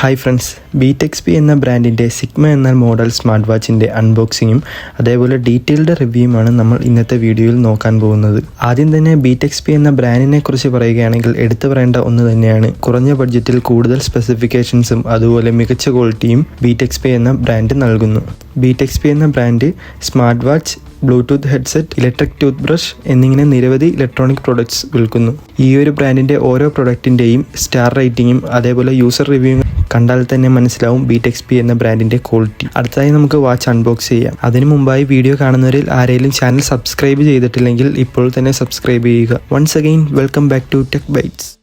Hi friends, ബീറ്റെക്സ്പി എന്ന ബ്രാൻഡിൻ്റെ sigma എന്ന മോഡൽ സ്മാർട്ട് വാച്ചിൻ്റെ അൺബോക്സിങ്ങും അതേപോലെ ഡീറ്റെയിൽഡ് റിവ്യൂവുമാണ് നമ്മൾ ഇന്നത്തെ വീഡിയോയിൽ നോക്കാൻ പോകുന്നത്. ആദ്യം തന്നെ ബീറ്റെക്സ്പി എന്ന ബ്രാൻഡിനെ കുറിച്ച് പറയുകയാണെങ്കിൽ എടുത്തു പറയേണ്ട ഒന്ന് തന്നെയാണ്, കുറഞ്ഞ ബഡ്ജറ്റിൽ കൂടുതൽ സ്പെസിഫിക്കേഷൻസും അതുപോലെ മികച്ച ക്വാളിറ്റിയും ബീറ്റെക്സ്പി എന്ന ബ്രാൻഡ് നൽകുന്നു. ബീറ്റെക്സ്പി എന്ന brand smart watch, Bluetooth headset, electric tooth brush എന്നിങ്ങനെ നിരവധി ഇലക്ട്രോണിക് പ്രൊഡക്ട്സ് വിൽക്കുന്നു. ഈ ഒരു ബ്രാൻഡിൻ്റെ ഓരോ പ്രൊഡക്റ്റിൻ്റെയും സ്റ്റാർ റേറ്റിംഗും അതേപോലെ യൂസർ റിവ്യൂവും കണ്ടാൽ തന്നെ മനസ്സിലാവും ബീറ്റെക്സ്പി എന്ന ബ്രാൻഡിൻ്റെ ക്വാളിറ്റി. അടുത്തതായി നമുക്ക് വാച്ച് അൺബോക്സ് ചെയ്യാം. അതിനു മുമ്പായി വീഡിയോ കാണുന്നവരിൽ ആരെങ്കിലും ചാനൽ സബ്സ്ക്രൈബ് ചെയ്തിട്ടില്ലെങ്കിൽ ഇപ്പോൾ തന്നെ സബ്സ്ക്രൈബ് ചെയ്യുക. Once again welcome back to Tech Bytes.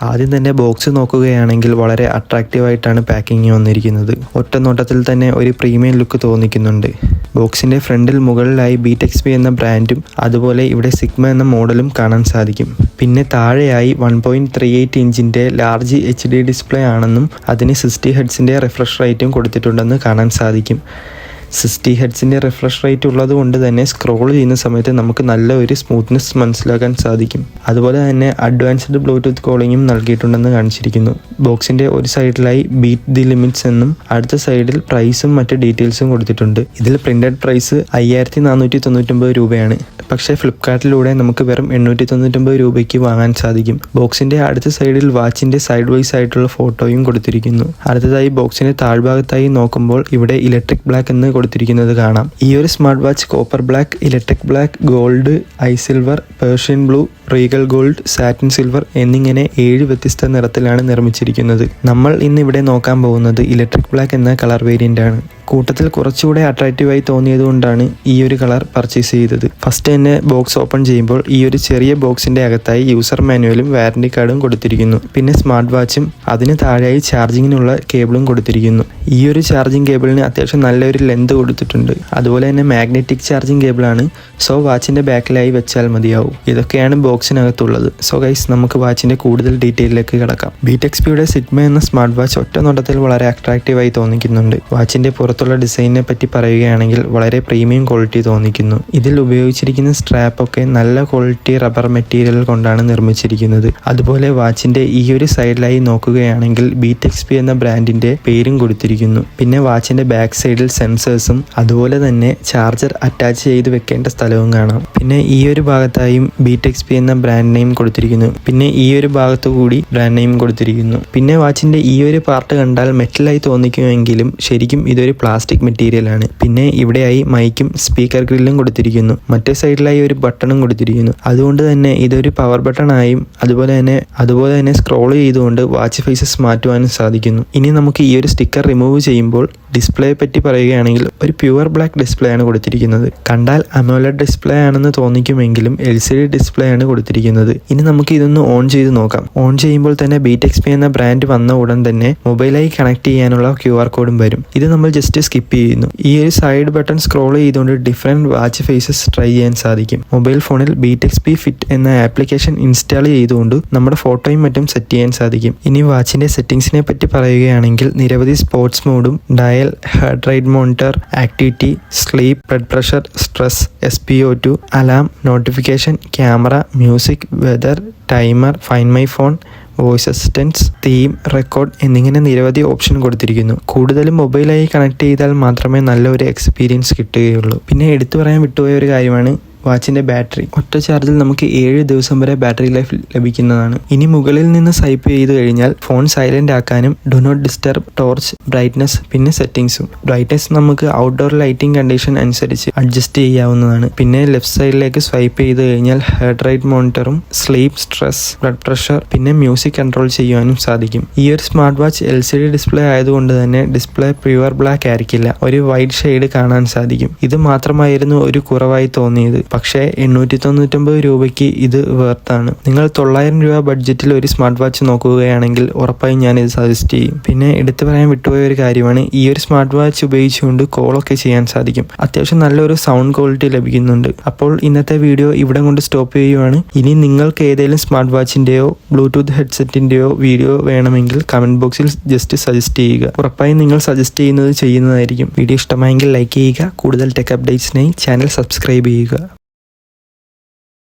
ആദ്യം തന്നെ ബോക്സ് നോക്കുകയാണെങ്കിൽ വളരെ അട്രാക്റ്റീവായിട്ടാണ് പാക്കിങ് വന്നിരിക്കുന്നത്. ഒറ്റ നോട്ടത്തിൽ തന്നെ ഒരു പ്രീമിയം ലുക്ക് തോന്നിക്കുന്നുണ്ട്. ബോക്സിൻ്റെ ഫ്രണ്ടിൽ മുകളിലായി ബീറ്റെക്സ്പി എന്ന ബ്രാൻഡും അതുപോലെ ഇവിടെ സിഗ്മ എന്ന മോഡലും കാണാൻ സാധിക്കും. പിന്നെ താഴെയായി 1.38 ഇഞ്ചിൻ്റെ ലാർജ് HD ഡിസ്പ്ലേ ആണെന്നും അതിന് 60 ഹെർട്സിൻ്റെ റിഫ്രഷ് റേറ്റും കൊടുത്തിട്ടുണ്ടെന്ന് കാണാൻ സാധിക്കും. 60 ഹെർട്സിൻ്റെ റിഫ്രഷ് റേറ്റ് ഉള്ളത് കൊണ്ട് തന്നെ സ്ക്രോൾ ചെയ്യുന്ന സമയത്ത് നമുക്ക് നല്ല ഒരു സ്മൂത്ത്നെസ് മനസ്സിലാക്കാൻ സാധിക്കും. അതുപോലെ തന്നെ അഡ്വാൻസ്ഡ് ബ്ലൂടൂത്ത് കോളിങ്ങും നൽകിയിട്ടുണ്ടെന്ന് കാണിച്ചിരിക്കുന്നു. ബോക്സിൻ്റെ ഒരു സൈഡിലായി ബീറ്റ് ദി ലിമിറ്റ്സ് എന്നും അടുത്ത സൈഡിൽ പ്രൈസും മറ്റ് ഡീറ്റെയിൽസും കൊടുത്തിട്ടുണ്ട്. ഇതിൽ പ്രിന്റഡ് പ്രൈസ് 5499 രൂപയാണ്. പക്ഷേ ഫ്ലിപ്കാർട്ടിലൂടെ നമുക്ക് വെറും 899 രൂപയ്ക്ക് വാങ്ങാൻ സാധിക്കും. ബോക്സിൻ്റെ അടുത്ത സൈഡിൽ വാച്ചിൻ്റെ സൈഡ് വൈസ് ആയിട്ടുള്ള ഫോട്ടോയും കൊടുത്തിരിക്കുന്നു. അടുത്തതായി ബോക്സിൻ്റെ താഴ്ഭാഗത്തായി നോക്കുമ്പോൾ ഇവിടെ ഇലക്ട്രിക് ബ്ലാക്ക് എന്ന് കൊടുത്തിരിക്കുന്നത് കാണാം. ഈ ഒരു smart watch copper black, electric black, gold, I silver, Persian blue, Regal gold, satin silver എന്നിങ്ങനെ 7 വ്യത്യസ്ത നിറത്തിലാണ് നിർമ്മിച്ചിരിക്കുന്നത്. നമ്മൾ ഇന്ന് ഇവിടെ നോക്കാൻ പോകുന്നത് ഇലക്ട്രിക് ബ്ലാക്ക് എന്ന കളർ വേരിയൻ്റ് ആണ്. കൂട്ടത്തിൽ കുറച്ചുകൂടെ അട്രാക്റ്റീവായി തോന്നിയതുകൊണ്ടാണ് ഈ ഒരു കളർ പർച്ചേസ് ചെയ്തത്. ഫസ്റ്റ് തന്നെ ബോക്സ് ഓപ്പൺ ചെയ്യുമ്പോൾ ഈ ഒരു ചെറിയ ബോക്സിൻ്റെ അകത്തായി യൂസർ മാനുവലും വാറണ്ടി കാർഡും കൊടുത്തിരിക്കുന്നു. പിന്നെ സ്മാർട്ട് വാച്ചും അതിന് താഴെയായി ചാർജിങ്ങിനുള്ള കേബിളും കൊടുത്തിരിക്കുന്നു. ഈ ഒരു ചാർജിങ് കേബിളിന് അത്യാവശ്യം നല്ലൊരു ലെന്ത് കൊടുത്തിട്ടുണ്ട്. അതുപോലെ തന്നെ മാഗ്നറ്റിക് ചാർജിങ് കേബിളാണ്. സോ വാച്ചിൻ്റെ ബാക്കിലായി വെച്ചാൽ മതിയാവും. ഇതൊക്കെയാണ് ബോക്സിനകത്തുള്ളത്. സോ ഗൈസ്, നമുക്ക് വാച്ചിൻ്റെ കൂടുതൽ ഡീറ്റെയിലേക്ക് കിടക്കാം. ബീറ്റെക്സ്പിയുടെ സിഗ്മ എന്ന സ്മാർട്ട് വാച്ച് ഒറ്റ നോട്ടത്തിൽ വളരെ അട്രാക്റ്റീവായി തോന്നിക്കുന്നുണ്ട്. വാച്ചിൻ്റെ പുറത്തുള്ള ഡിസൈനിനെ പറ്റി പറയുകയാണെങ്കിൽ വളരെ പ്രീമിയം ക്വാളിറ്റി തോന്നിക്കുന്നു. ഇതിൽ ഉപയോഗിച്ചിരിക്കുന്ന സ്ട്രാപ്പ് ഒക്കെ നല്ല ക്വാളിറ്റി റബ്ബർ മെറ്റീരിയൽ കൊണ്ടാണ് നിർമ്മിച്ചിരിക്കുന്നത്. അതുപോലെ വാച്ചിൻ്റെ ഈ ഒരു സൈഡിലായി നോക്കുകയാണെങ്കിൽ ബീറ്റെക്സ്പി എന്ന ബ്രാൻഡിൻ്റെ പേരും കൊടുത്തിരിക്കുന്നു. പിന്നെ വാച്ചിൻ്റെ ബാക്ക് സൈഡിൽ സെൻസേഴ്സും അതുപോലെ തന്നെ ചാർജർ അറ്റാച്ച് ചെയ്ത് വെക്കേണ്ട സ്ഥലവും കാണാം. പിന്നെ ഈ ഒരു ഭാഗത്തായും ബീറ്റെക്സ്പി എന്ന ബ്രാൻഡ് നെയിം കൊടുത്തിരിക്കുന്നു. പിന്നെ ഈ ഒരു ഭാഗത്തു കൂടി ബ്രാൻഡ് നെയിം കൊടുത്തിരിക്കുന്നു. പിന്നെ വാച്ചിൻ്റെ ഈ ഒരു പാർട്ട് കണ്ടാൽ മെറ്റലായി തോന്നിക്കുമെങ്കിലും ശരിക്കും ഇതൊരു പ്ലാസ്റ്റിക് മെറ്റീരിയൽ ആണ്. പിന്നെ ഇവിടെയായി മൈക്കും സ്പീക്കർ ഗ്രില്ലും കൊടുത്തിരിക്കുന്നു. മറ്റേ സൈഡിലായി ഒരു ബട്ടണും കൊടുത്തിരിക്കുന്നു. അതുകൊണ്ട് തന്നെ ഇതൊരു പവർ ബട്ടൺ ആയും അതുപോലെ തന്നെ സ്ക്രോൾ ചെയ്തുകൊണ്ട് വാച്ച് ഫേസസ് മാറ്റുവാനും സാധിക്കുന്നു. ഇനി നമുക്ക് ഈ ഒരു സ്റ്റിക്കർ റിമൂവ് ചെയ്യുമ്പോൾ ഡിസ്പ്ലേയെ പറ്റി പറയുകയാണെങ്കിൽ ഒരു പ്യുവർ ബ്ലാക്ക് ഡിസ്പ്ലേ ആണ് കൊടുത്തിരിക്കുന്നത്. കണ്ടാൽ അമോലെഡ് ഡിസ്പ്ലേ ആണെന്ന് തോന്നിക്കുമെങ്കിലും LCD ഡിസ്പ്ലേ ആണ് കൊടുത്തിരിക്കുന്നത്. ഇനി നമുക്ക് ഇതൊന്ന് ഓൺ ചെയ്ത് നോക്കാം. ഓൺ ചെയ്യുമ്പോൾ തന്നെ ബീറ്റെക്സ്പി എന്ന ബ്രാൻഡ് വന്ന ഉടൻ തന്നെ മൊബൈലായി കണക്ട് ചെയ്യാനുള്ള QR കോഡും വരും. ഇത് നമ്മൾ ജസ്റ്റ് സ്കിപ്പ് ചെയ്യുന്നു. ഈ ഒരു സൈഡ് ബട്ടൺ സ്ക്രോൾ ചെയ്തുകൊണ്ട് ഡിഫറെന്റ് വാച്ച് ഫേസസ് ട്രൈ ചെയ്യാൻ സാധിക്കും. മൊബൈൽ ഫോണിൽ ബീറ്റെക്സ്പി ഫിറ്റ് എന്ന ആപ്ലിക്കേഷൻ ഇൻസ്റ്റാൾ ചെയ്തുകൊണ്ട് നമ്മുടെ ഫോട്ടോയും മറ്റും സെറ്റ് ചെയ്യാൻ സാധിക്കും. ഇനി വാച്ചിന്റെ സെറ്റിംഗ്സിനെ പറ്റി പറയുകയാണെങ്കിൽ നിരവധി സ്പോർട്സ് മോഡും, dial, heart rate monitor, activity, sleep, blood pressure, stress, SpO2, alarm, notification, camera, music, weather, timer, find my phone, voice assistance, theme, record എന്നിങ്ങനെ നിരവധി ഓപ്ഷൻ കൊടുത്തിരിക്കുന്നു. കൂടുതലും മൊബൈലായി കണക്ട് ചെയ്താൽ മാത്രമേ നല്ലൊരു എക്സ്പീരിയൻസ് കിട്ടുകയുള്ളൂ. പിന്നെ എടുത്തു പറയാൻ വിട്ടുപോയ ഒരു കാര്യമാണ് വാച്ചിൻ്റെ ബാറ്ററി. ഒറ്റ ചാർജിൽ നമുക്ക് 7 ദിവസം വരെ ബാറ്ററി ലൈഫ് ലഭിക്കുന്നതാണ്. ഇനി മുകളിൽ നിന്ന് സ്വൈപ്പ് ചെയ്ത് കഴിഞ്ഞാൽ ഫോൺ സൈലന്റ് ആക്കാനും do not disturb, torch, brightness, പിന്നെ സെറ്റിംഗ്സും. ബ്രൈറ്റ്നസ് നമുക്ക് ഔട്ട്ഡോർ ലൈറ്റിംഗ് കണ്ടീഷൻ അനുസരിച്ച് അഡ്ജസ്റ്റ് ചെയ്യാവുന്നതാണ്. പിന്നെ ലെഫ്റ്റ് സൈഡിലേക്ക് സ്വൈപ്പ് ചെയ്ത് കഴിഞ്ഞാൽ ഹാർട്ട് റേറ്റ് മോണിറ്ററും, സ്ലീപ്പ്, സ്ട്രെസ്, ബ്ലഡ് പ്രഷർ, പിന്നെ മ്യൂസിക് കൺട്രോൾ ചെയ്യാനും സാധിക്കും. ഈ ഒരു സ്മാർട്ട് വാച്ച് LCD ഡിസ്പ്ലേ ആയതുകൊണ്ട് തന്നെ ഡിസ്പ്ലേ പ്യുവർ ബ്ലാക്ക് ആയിരിക്കില്ല, ഒരു വൈറ്റ് ഷെയ്ഡ് കാണാൻ സാധിക്കും. ഇത് മാത്രമായിരുന്നു ഒരു കുറവായി തോന്നിയത്. പക്ഷേ 899 രൂപയ്ക്ക് ഇത് വേർത്താണ്. നിങ്ങൾ 900 രൂപ ബഡ്ജറ്റിൽ ഒരു സ്മാർട്ട് വാച്ച് നോക്കുകയാണെങ്കിൽ ഉറപ്പായും ഞാനിത് സജസ്റ്റ് ചെയ്യും. പിന്നെ എടുത്തു പറയാൻ വിട്ടുപോയ ഒരു കാര്യമാണ്, ഈ ഒരു സ്മാർട്ട് വാച്ച് ഉപയോഗിച്ചുകൊണ്ട് കോളൊക്കെ ചെയ്യാൻ സാധിക്കും. അത്യാവശ്യം നല്ലൊരു സൗണ്ട് ക്വാളിറ്റി ലഭിക്കുന്നുണ്ട്. അപ്പോൾ ഇന്നത്തെ വീഡിയോ ഇവിടെ കൊണ്ട് സ്റ്റോപ്പ് ചെയ്യുവാണ്. ഇനി നിങ്ങൾക്ക് ഏതെങ്കിലും സ്മാർട്ട് വാച്ചിൻ്റെയോ ബ്ലൂടൂത്ത് ഹെഡ്സെറ്റിൻ്റെയോ വീഡിയോ വേണമെങ്കിൽ കമൻറ്റ് ബോക്സിൽ ജസ്റ്റ് സജസ്റ്റ് ചെയ്യുക. ഉറപ്പായും നിങ്ങൾ സജസ്റ്റ് ചെയ്യുന്നതായിരിക്കും. വീഡിയോ ഇഷ്ടമായെങ്കിൽ ലൈക്ക് ചെയ്യുക. കൂടുതൽ ടെക് അപ്ഡേറ്റ്സിനായി ചാനൽ സബ്സ്ക്രൈബ് ചെയ്യുക.